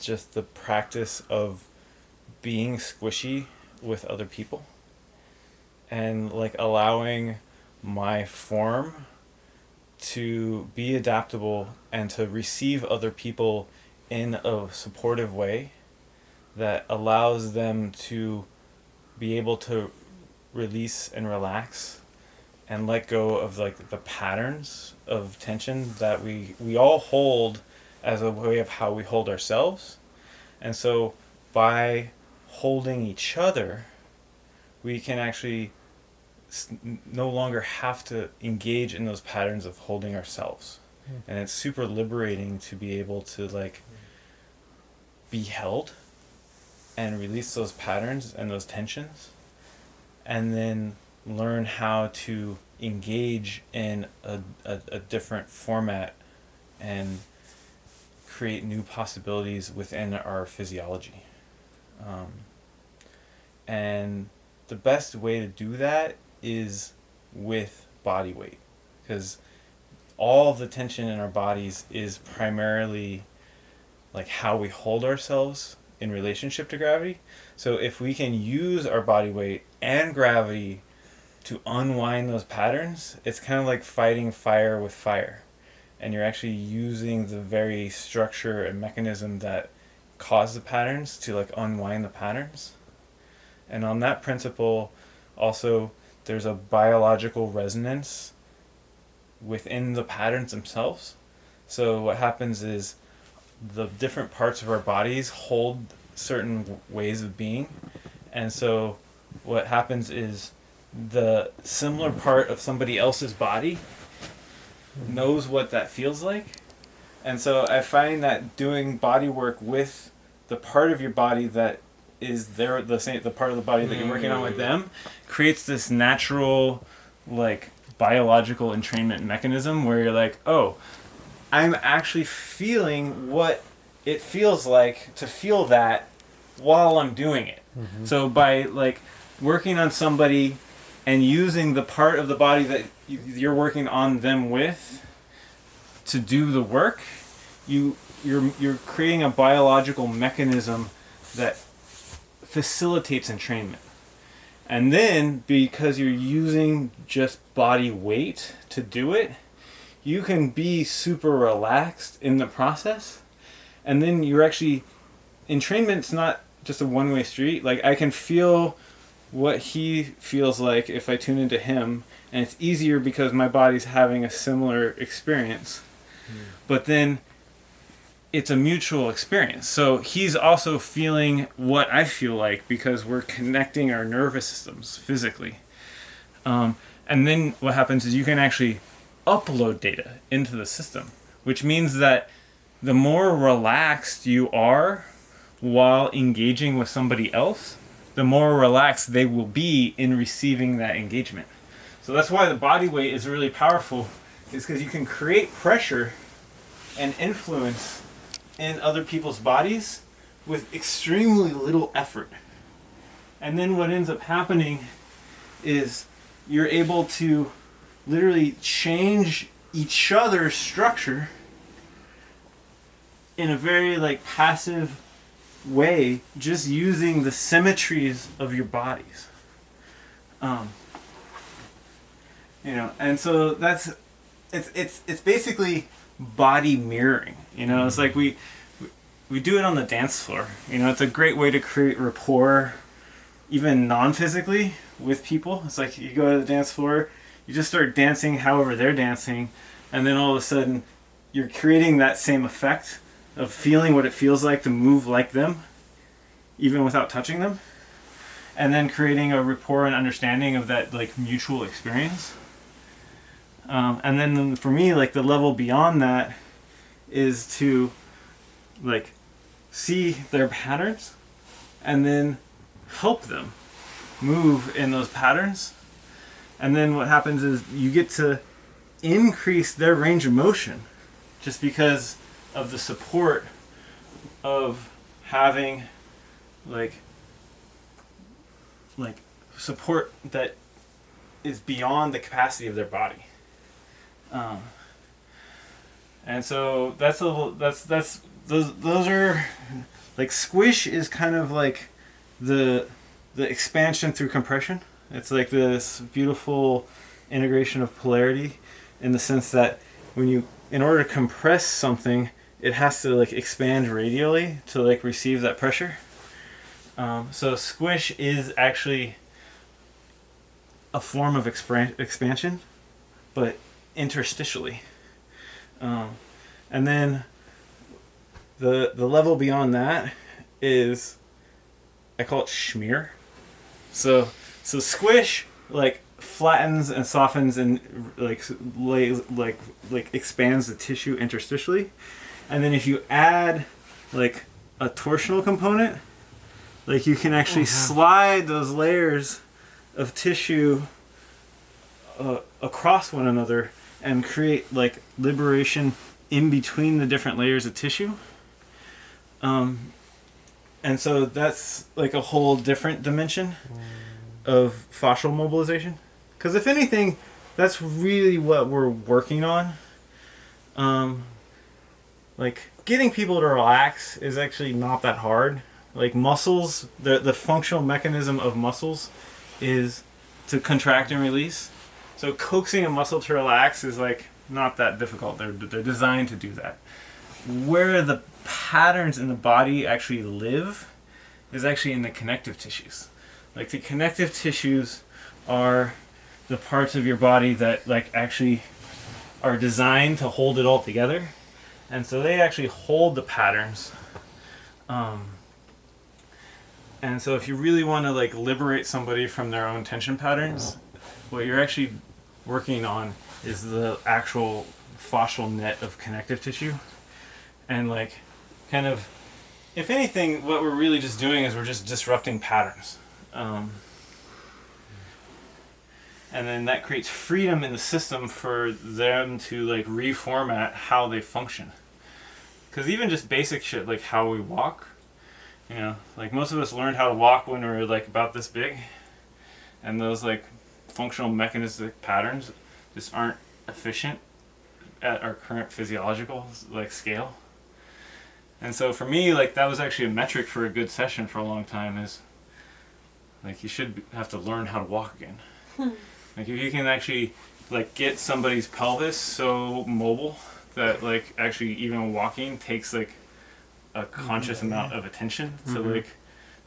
just the practice of being squishy with other people and like allowing my form to be adaptable and to receive other people in a supportive way that allows them to be able to release and relax and let go of like the patterns of tension that we all hold as a way of how we hold ourselves. And so by holding each other, we can actually no longer have to engage in those patterns of holding ourselves. And it's super liberating to be able to like be held and release those patterns and those tensions, and then learn how to engage in a different format and create new possibilities within our physiology. And the best way to do that is with body weight, because all of the tension in our bodies is primarily like how we hold ourselves in relationship to gravity. So if we can use our body weight and gravity to unwind those patterns, it's kind of like fighting fire with fire. And you're actually using the very structure and mechanism that cause the patterns to like unwind the patterns. And on that principle, also, there's a biological resonance within the patterns themselves. So what happens is the different parts of our bodies hold certain ways of being. And so what happens is the similar part of somebody else's body knows what that feels like. And so I find that doing body work with the part of your body that is the part of the body that you're working on with them creates this natural like biological entrainment mechanism where you're like, oh, I'm actually feeling what it feels like to feel that while I'm doing it. So by like working on somebody and using the part of the body that you're working on them with to do the work, you're creating a biological mechanism that facilitates entrainment. And then because you're using just body weight to do it, you can be super relaxed in the process. And then you're actually, entrainment's not just a one-way street. Like I can feel what he feels like if I tune into him, and it's easier because my body's having a similar experience. But then it's a mutual experience. So he's also feeling what I feel like because we're connecting our nervous systems physically. And then what happens is you can actually upload data into the system, which means that the more relaxed you are while engaging with somebody else, the more relaxed they will be in receiving that engagement. So that's why the body weight is really powerful, is because you can create pressure and influence in other people's bodies with extremely little effort. And then what ends up happening is you're able to literally change each other's structure in a very like passive way, just using the symmetries of your bodies. And so that's it's basically body mirroring. It's like we do it on the dance floor. It's a great way to create rapport, even non-physically, with people. It's like you go to the dance floor, you just start dancing however they're dancing, and then all of a sudden you're creating that same effect of feeling what it feels like to move like them, even without touching them, and then creating a rapport and understanding of that like mutual experience. And then for me, like the level beyond that is to like see their patterns and then help them move in those patterns. And then what happens is you get to increase their range of motion just because of the support of having like support that is beyond the capacity of their body. And so those are like squish is kind of like the expansion through compression. It's like this beautiful integration of polarity in the sense that when you, in order to compress something, it has to like expand radially to like receive that pressure. So squish is actually a form of expansion, but interstitially. And then the level beyond that is, I call it schmear. So squish like flattens and softens and like expands the tissue interstitially, and then if you add like a torsional component, like you can actually slide those layers of tissue across one another and create like liberation in between the different layers of tissue. And so that's like a whole different dimension of fascial mobilization. Because if anything, that's really what we're working on. Like getting people to relax is actually not that hard. Like muscles, the functional mechanism of muscles is to contract and release. So coaxing a muscle to relax is like not that difficult. They're designed to do that. Where the patterns in the body actually live is actually in the connective tissues. Like the connective tissues are the parts of your body that like actually are designed to hold it all together, and so they actually hold the patterns. And so if you really want to like liberate somebody from their own tension patterns, what you're actually working on is the actual fascial net of connective tissue. And like kind of, if anything, what we're really just doing is we're just disrupting patterns. And then that creates freedom in the system for them to like reformat how they function. Because even just basic shit like how we walk, you know, like most of us learned how to walk when we were like about this big, and those like functional mechanistic patterns just aren't efficient at our current physiological like scale. And so for me, like that was actually a metric for a good session for a long time, is like you should have to learn how to walk again. Like if you can actually like get somebody's pelvis so mobile that like actually even walking takes like a conscious amount of attention to like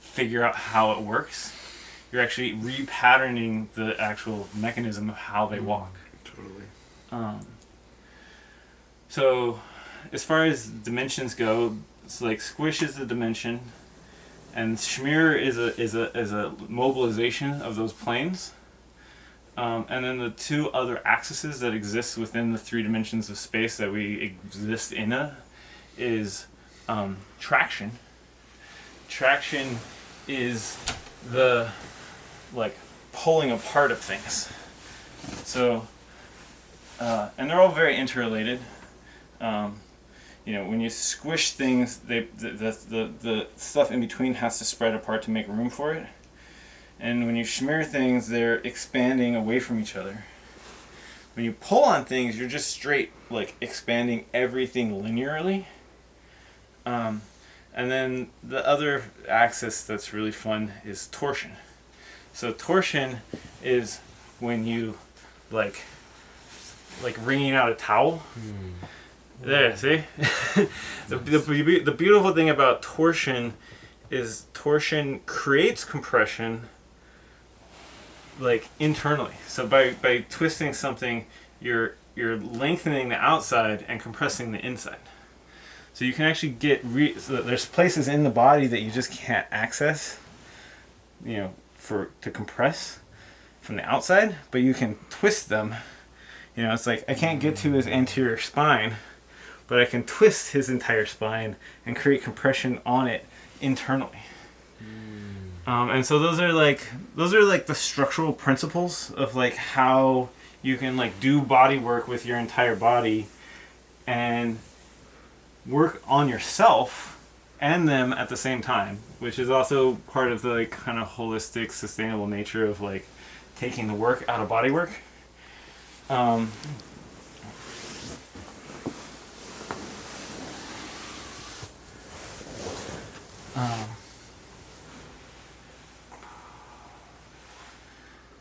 figure out how it works, you're actually repatterning the actual mechanism of how they walk. Totally. So as far as dimensions go, it's like squish is the dimension, and schmear is a mobilization of those planes. And then the two other axes that exist within the three dimensions of space that we exist in is traction. Traction is the like pulling apart of things. So, and they're all very interrelated. You know, when you squish things, the stuff in between has to spread apart to make room for it. And when you schmear things, they're expanding away from each other. When you pull on things, you're just straight like expanding everything linearly. And then the other axis that's really fun is torsion. So torsion is when you like wringing out a towel. There, see? The beautiful thing about torsion is torsion creates compression like internally. So by twisting something, you're lengthening the outside and compressing the inside. So you can actually get so there's places in the body that you just can't access, you know, to compress from the outside, but you can twist them. You know, it's like I can't get to his anterior spine, but I can twist his entire spine and create compression on it internally. And so those are like the structural principles of like how you can like do body work with your entire body and work on yourself and them at the same time, which is also part of the like kind of holistic, sustainable nature of like taking the work out of body work.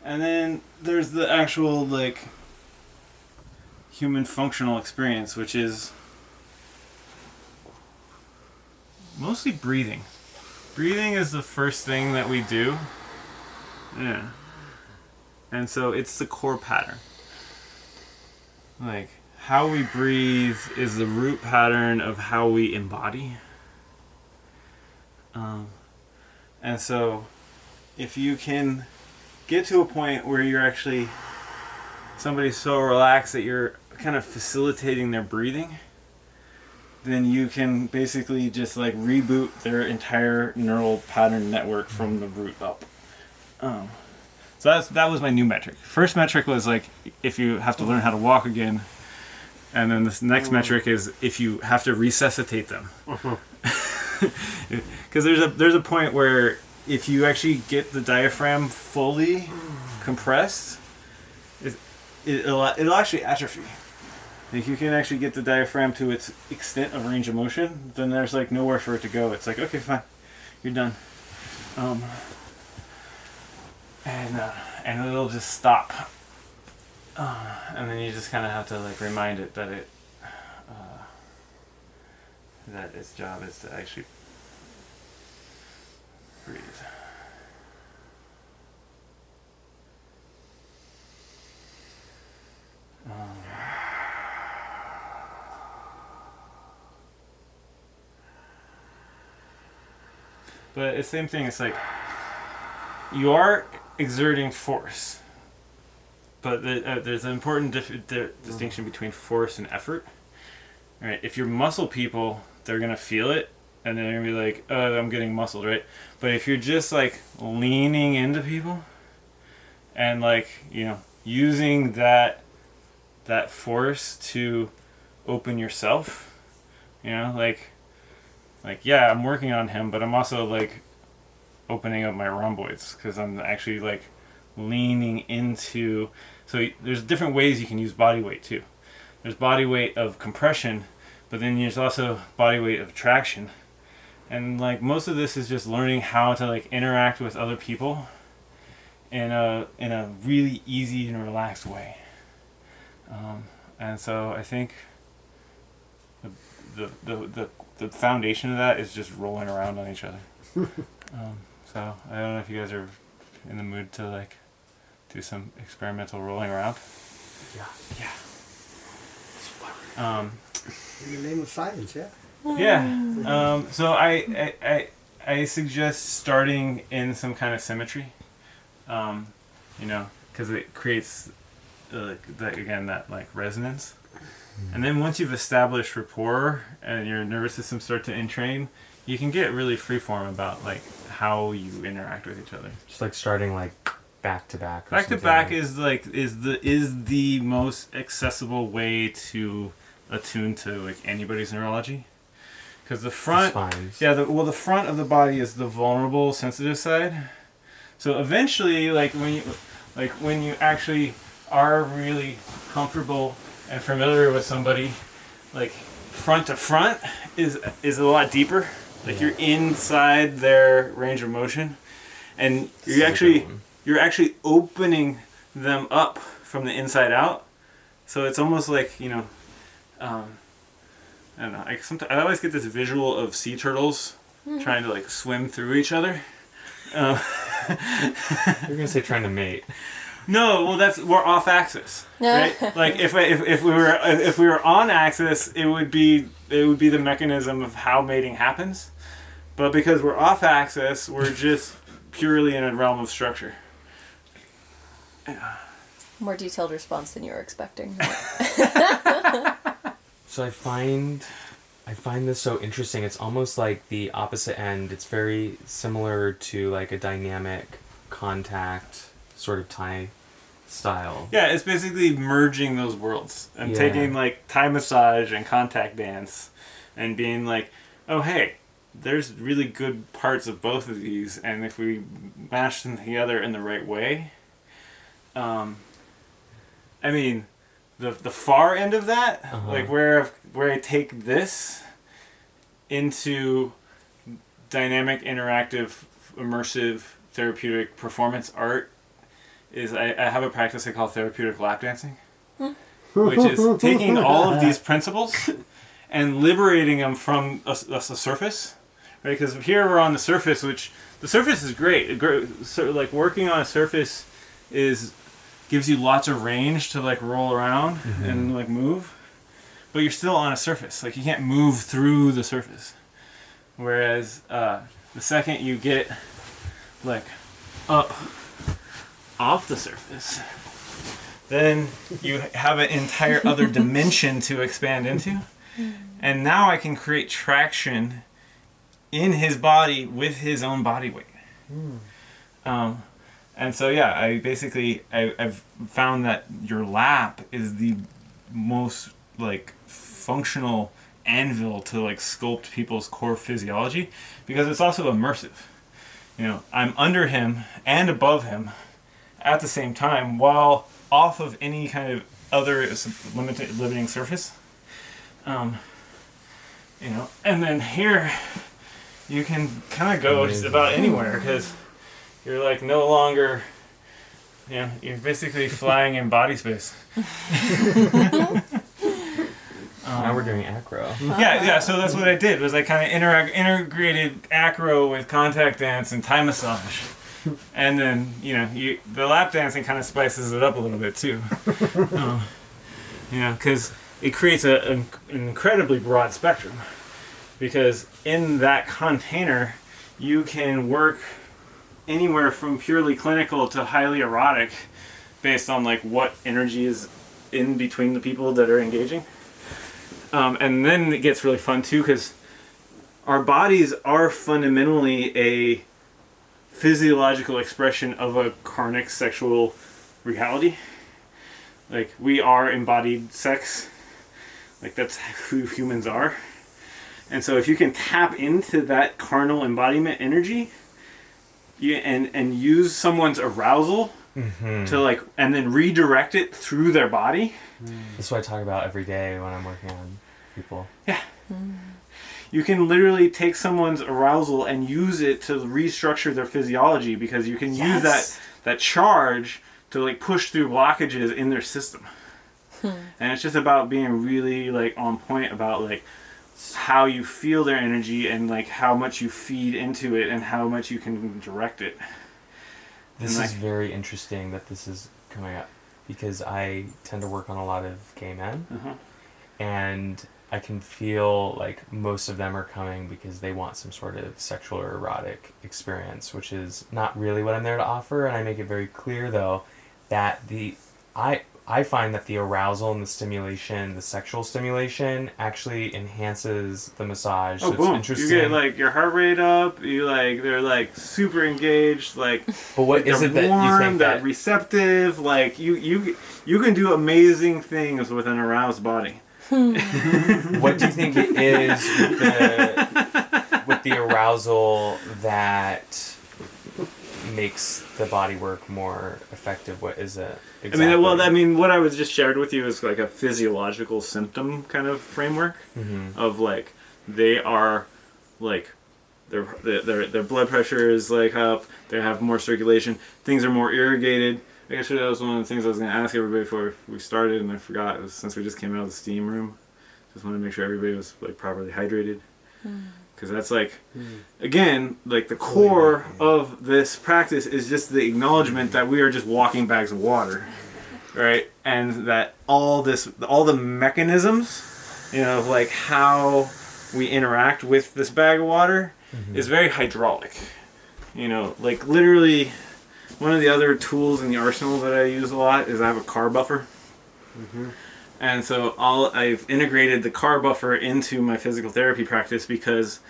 And then there's the actual, like, human functional experience, which is mostly breathing. Breathing is the first thing that we do. Yeah. And so it's the core pattern. Like, how we breathe is the root pattern of how we embody. And so if you can get to a point where you're actually, somebody's so relaxed that you're kind of facilitating their breathing, then you can basically just like reboot their entire neural pattern network from the root up. So that was my new metric. First metric was like if you have to learn how to walk again, and then this next metric is if you have to resuscitate them. Because there's a point where if you actually get the diaphragm fully compressed, it'll actually atrophy. If you can actually get the diaphragm to its extent of range of motion, then there's like nowhere for it to go. It's like, okay, fine, you're done. And it'll just stop. And then you just kind of have to like remind it that that its job is to actually breathe. But it's the same thing. It's like you are exerting force, but there's an important distinction between force and effort. Right? If you're muscle people, they're gonna feel it, and they're gonna be like, "Oh, I'm getting muscled," right? But if you're just like leaning into people, and like using that force to open yourself, like yeah, I'm working on him, but I'm also like opening up my rhomboids because I'm actually like leaning into. So there's different ways you can use body weight too. There's body weight of compression, but then there's also body weight of traction. And like most of this is just learning how to like interact with other people in a really easy and relaxed way. And so I think the foundation of that is just rolling around on each other. So I don't know if you guys are in the mood to like do some experimental rolling around. Yeah. In the name of science, yeah. Yeah. So I suggest starting in some kind of symmetry. Because it creates that like resonance. And then once you've established rapport and your nervous system starts to entrain, you can get really freeform about like how you interact with each other. Just like starting like back to back. Back to back is the most accessible way to attune to like anybody's neurology. Because the front, the front of the body is the vulnerable, sensitive side. So eventually, when you actually are really comfortable and familiar with somebody, like front to front is a lot deeper. Like you're inside their range of motion, and you're actually opening them up from the inside out. So it's almost like I don't know. I always get this visual of sea turtles trying to like swim through each other. You're gonna say trying to mate. No, well we're off axis, right? Like if we were on axis, it would be the mechanism of how mating happens. But because we're off axis, we're just purely in a realm of structure. More detailed response than you were expecting. So I find this so interesting. It's almost like the opposite end. It's very similar to like a dynamic contact sort of Thai style. Yeah, it's basically merging those worlds and taking like Thai massage and contact dance and being like, oh hey, there's really good parts of both of these, and if we mash them together in the right way, I mean, the far end of that, like where I take this into dynamic, interactive, immersive, therapeutic performance art is I have a practice I call therapeutic lap dancing, which is taking all of these principles and liberating them from a surface, right? Because here we're on the surface, which the surface is great. So like working on a surface gives you lots of range to like roll around and like move, but you're still on a surface. Like you can't move through the surface. Whereas the second you get like up off the surface, then you have an entire other dimension to expand into. And now I can create traction in his body with his own body weight. And so yeah, I've found that your lap is the most like functional anvil to like sculpt people's core physiology, because it's also immersive. You know, I'm under him and above him at the same time while off of any kind of other limiting surface. You know, and then here you can kind of go just about anywhere, because you're like no longer, you know, you're basically flying in body space. Now we're doing acro. Yeah. So that's what I did. Was I kind of integrated acro with contact dance and Thai massage, and then the lap dancing kind of spices it up a little bit too. Because it creates an incredibly broad spectrum. Because in that container, you can work anywhere from purely clinical to highly erotic, based on like what energy is in between the people that are engaging. And then it gets really fun too, because our bodies are fundamentally a physiological expression of a karmic sexual reality. Like, we are embodied sex. Like, that's who humans are. And so if you can tap into that carnal embodiment energy and use someone's arousal to like, and then redirect it through their body. That's what I talk about every day when I'm working on people. Yeah. You can literally take someone's arousal and use it to restructure their physiology, because you can use that charge to like push through blockages in their system. And it's just about being really like on point about like how you feel their energy and like how much you feed into it and how much you can direct it. This is very interesting that this is coming up, because I tend to work on a lot of gay men, and I can feel like most of them are coming because they want some sort of sexual or erotic experience, which is not really what I'm there to offer. And I make it very clear, though, that I find that the arousal and the stimulation, the sexual stimulation, actually enhances the massage. Oh, so boom. It's interesting. You get like your heart rate up, they're like super engaged, like, but what is it that you think that receptive, like you can do amazing things with an aroused body. What do you think it is with the arousal that makes the body work more effective? What is it exactly? I mean, what I was just shared with you is like a physiological symptom kind of framework of like they are like their blood pressure is like up, they have more circulation, things are more irrigated. I guess that was one of the things I was going to ask everybody before we started, and I forgot. It was, since we just came out of the steam room, just wanted to make sure everybody was like properly hydrated, because that's like, again, like the core of this practice is just the acknowledgement that we are just walking bags of water, right? And that all the mechanisms, of like how we interact with this bag of water is very hydraulic. Like literally. One of the other tools in the arsenal that I use a lot is I have a car buffer. And so I've integrated the car buffer into my physical therapy practice, because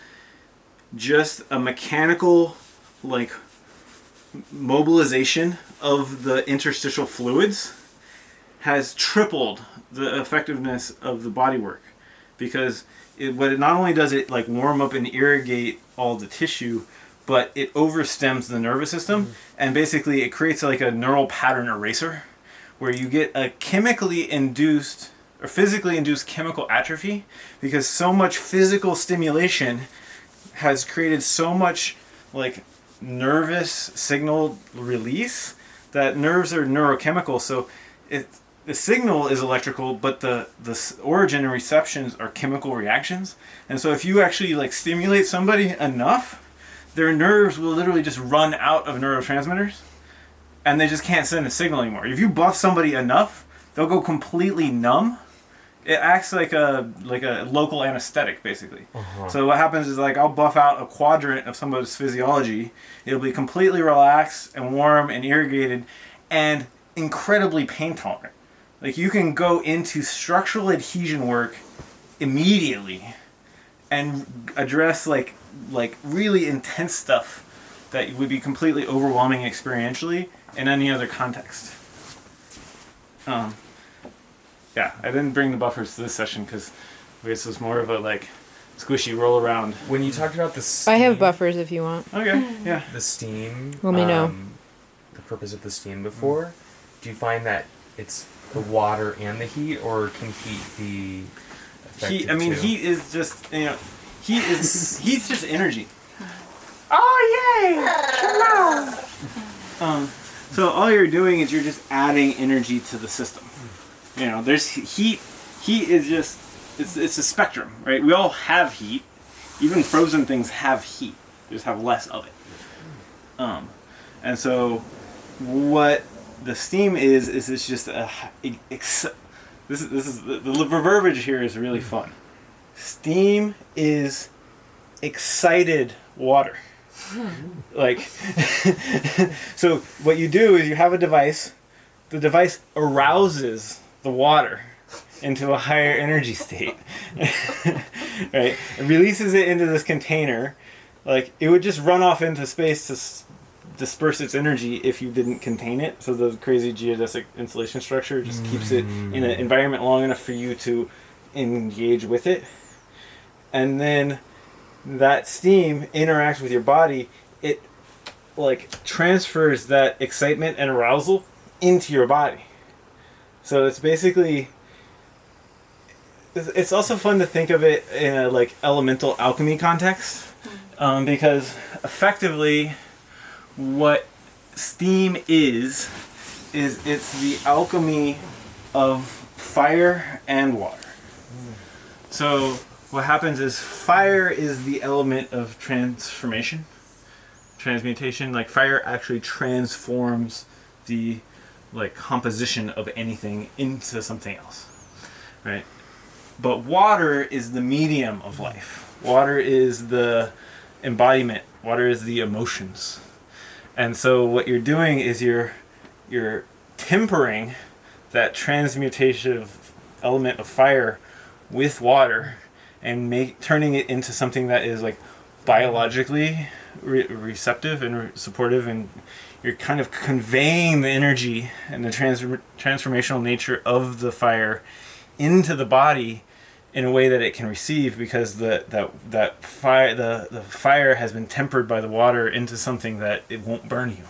just a mechanical like mobilization of the interstitial fluids has tripled the effectiveness of the bodywork, because not only does it like warm up and irrigate all the tissue, but it overstems the nervous system, and basically it creates like a neural pattern eraser, where you get a chemically induced or physically induced chemical atrophy, because so much physical stimulation has created so much like nervous signal release that nerves are neurochemical, so the signal is electrical, but the origin and receptions are chemical reactions. And so if you actually like stimulate somebody enough, their nerves will literally just run out of neurotransmitters and they just can't send a signal anymore. If you buff somebody enough, they'll go completely numb. It acts like a local anesthetic, basically. So what happens is, like, I'll buff out a quadrant of somebody's physiology. It'll be completely relaxed and warm and irrigated and incredibly pain tolerant. Like, you can go into structural adhesion work immediately and address like really intense stuff that would be completely overwhelming experientially in any other context. Yeah, I didn't bring the buffers to this session because this was more of a like squishy roll around. When you talked about the steam, I have buffers if you want. Okay, yeah. the steam, Let me know. the purpose of the steam before, do you find that it's the water and the heat, or can heat be effective Heat, I mean, too? heat is just, heat's just energy. So all you're doing is you're just adding energy to the system. There's heat. Heat is just, it's a spectrum, right? We all have heat. Even frozen things have heat. They just have less of it. And so what the steam is it's just this is the verbiage here is really fun. Steam is excited water. Like, so what you do is you have a device. The device arouses the water into a higher energy state. Right? It releases it into this container. Like, it would just run off into space to disperse its energy if you didn't contain it. So the crazy geodesic insulation structure just keeps it in an environment long enough for you to engage with it. And then that steam interacts with your body. It like transfers that excitement and arousal into your body. So it's basically, it's also fun to think of it in a like elemental alchemy context, because effectively what steam is it's the alchemy of fire and water. So what happens is fire is the element of transformation, transmutation. Like, fire actually transforms the like composition of anything into something else, right? But water is the medium of life. Water is the embodiment. Water is the emotions. And so what you're doing is you're tempering that transmutative element of fire with water and turning it into something that is like biologically receptive and supportive, and you're kind of conveying the energy and the transformational nature of the fire into the body in a way that it can receive, because the fire has been tempered by the water into something that it won't burn you.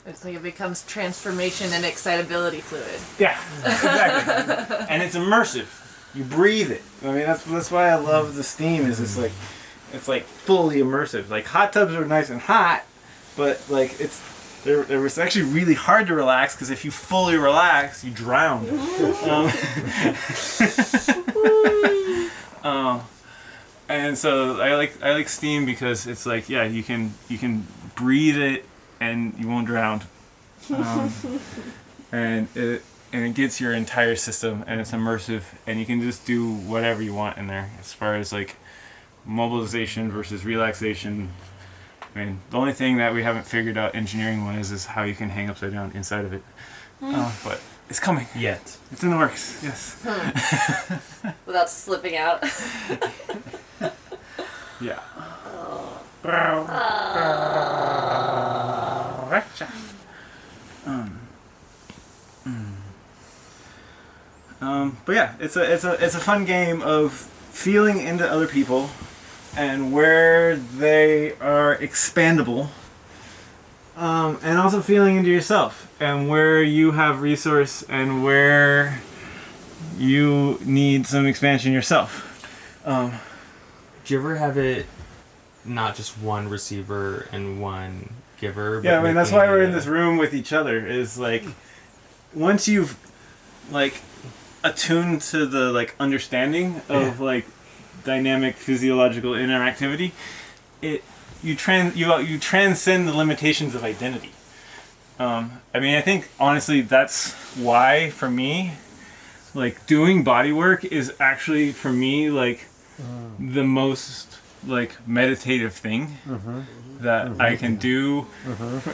It's like it becomes transformation and excitability fluid. Yeah, exactly. And it's immersive. You breathe it. I mean, that's why I love the steam. Is it's like fully immersive. Like, hot tubs are nice and hot, but like it's actually really hard to relax, because if you fully relax, you drown. And so I like steam because it's like, yeah, you can breathe it and you won't drown. And it gets your entire system, and it's immersive, and you can just do whatever you want in there as far as like mobilization versus relaxation. I mean, the only thing that we haven't figured out engineering wise is how you can hang upside down inside of it. But it's coming. Yet. It's in the works, yes. Without slipping out. Yeah. But yeah, it's a fun game of feeling into other people and where they are expandable, and also feeling into yourself and where you have resource and where you need some expansion yourself. Do you ever have it not just one receiver and one giver. Yeah, I but mean that's making why we're in it- this room with each other. Is like once you've like attuned to the like understanding of like dynamic physiological interactivity, you transcend the limitations of identity. I mean, I think honestly that's why for me, like doing body work is actually for me like the most like meditative thing that I can do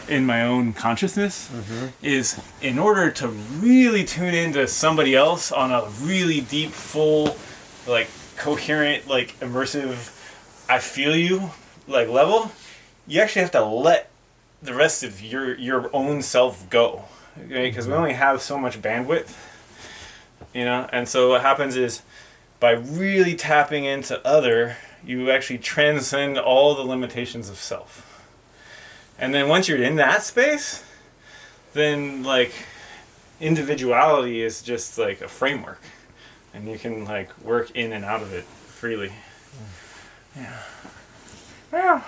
in my own consciousness is in order to really tune into somebody else on a really deep, full, like coherent, like immersive, I feel you like level, you actually have to let the rest of your own self go, okay? Because we only have so much bandwidth, you know. And so what happens is, by really tapping into other, you actually transcend all the limitations of self. And then once you're in that space, then like individuality is just like a framework, and you can like work in and out of it freely. Yeah. Yeah.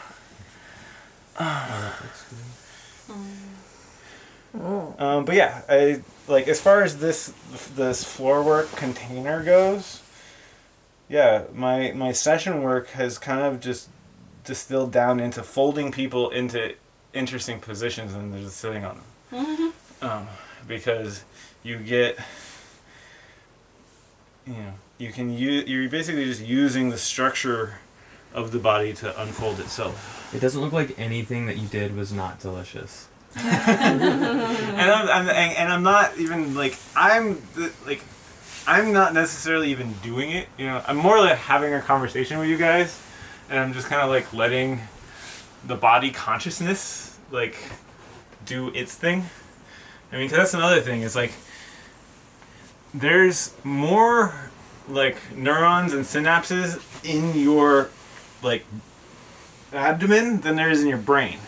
But yeah, I like as far as this floor work container goes. Yeah, my session work has kind of just distilled down into folding people into interesting positions and they're just sitting on them. Because you get, you know, you're basically just using the structure of the body to unfold itself. It doesn't look like anything that you did was not delicious. And I'm not even like I'm not necessarily even doing it. You know, I'm more like having a conversation with you guys, and I'm just kind of like letting the body consciousness like do its thing. I mean, 'cause that's another thing. It's like there's more like neurons and synapses in your like abdomen than there is in your brain.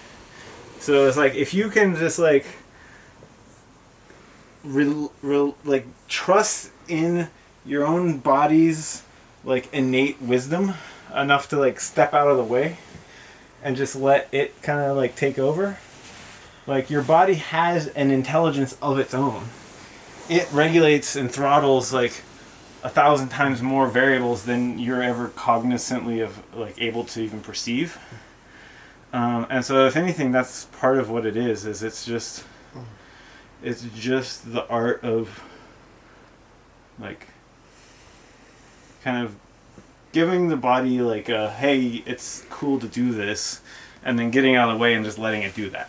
So it's like if you can just like like trust in your own body's like innate wisdom enough to like step out of the way and just let it kind of like take over. Like your body has an intelligence of its own. It regulates and throttles like 1,000 times more variables than you're ever cognizantly of like able to even perceive. And so if anything, that's part of what it is it's just the art of like kind of giving the body like a, hey, it's cool to do this, and then getting out of the way and just letting it do that.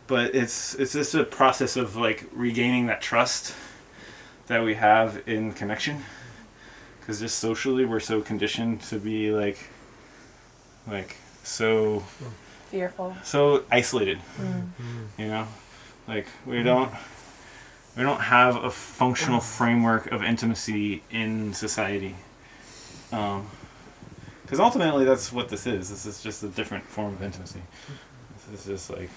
But it's just a process of like regaining that trust that we have in connection, because just socially we're so conditioned to be like so Fearful. so isolated. You know, like we don't have a functional framework of intimacy in society, because ultimately that's what this is. This is just a different form of intimacy. This is just like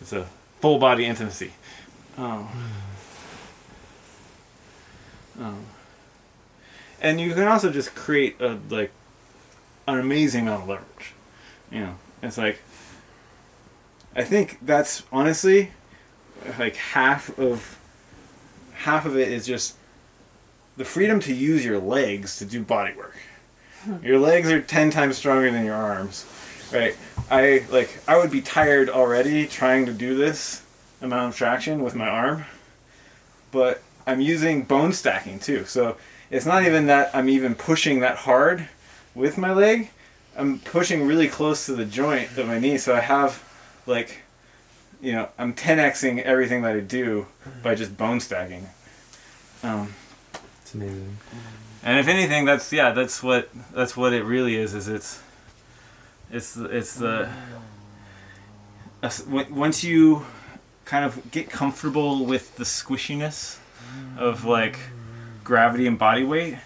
it's a full body intimacy. And you can also just create a like an amazing amount of leverage. You know, it's like I think that's honestly like half of it is just the freedom to use your legs to do body work. Your legs are 10 times stronger than your arms, right? I would be tired already trying to do this amount of traction with my arm, but I'm using bone stacking too. So it's not even that I'm even pushing that hard with my leg. I'm pushing really close to the joint of my knee, so I have like, you know, I'm 10xing everything that I do by just bone stacking. It's amazing. And if anything, that's what it really is once you kind of get comfortable with the squishiness of like gravity and body weight,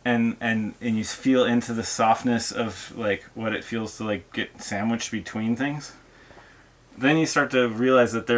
and you feel into the softness of like what it feels to like get sandwiched between things, then you start to realize that there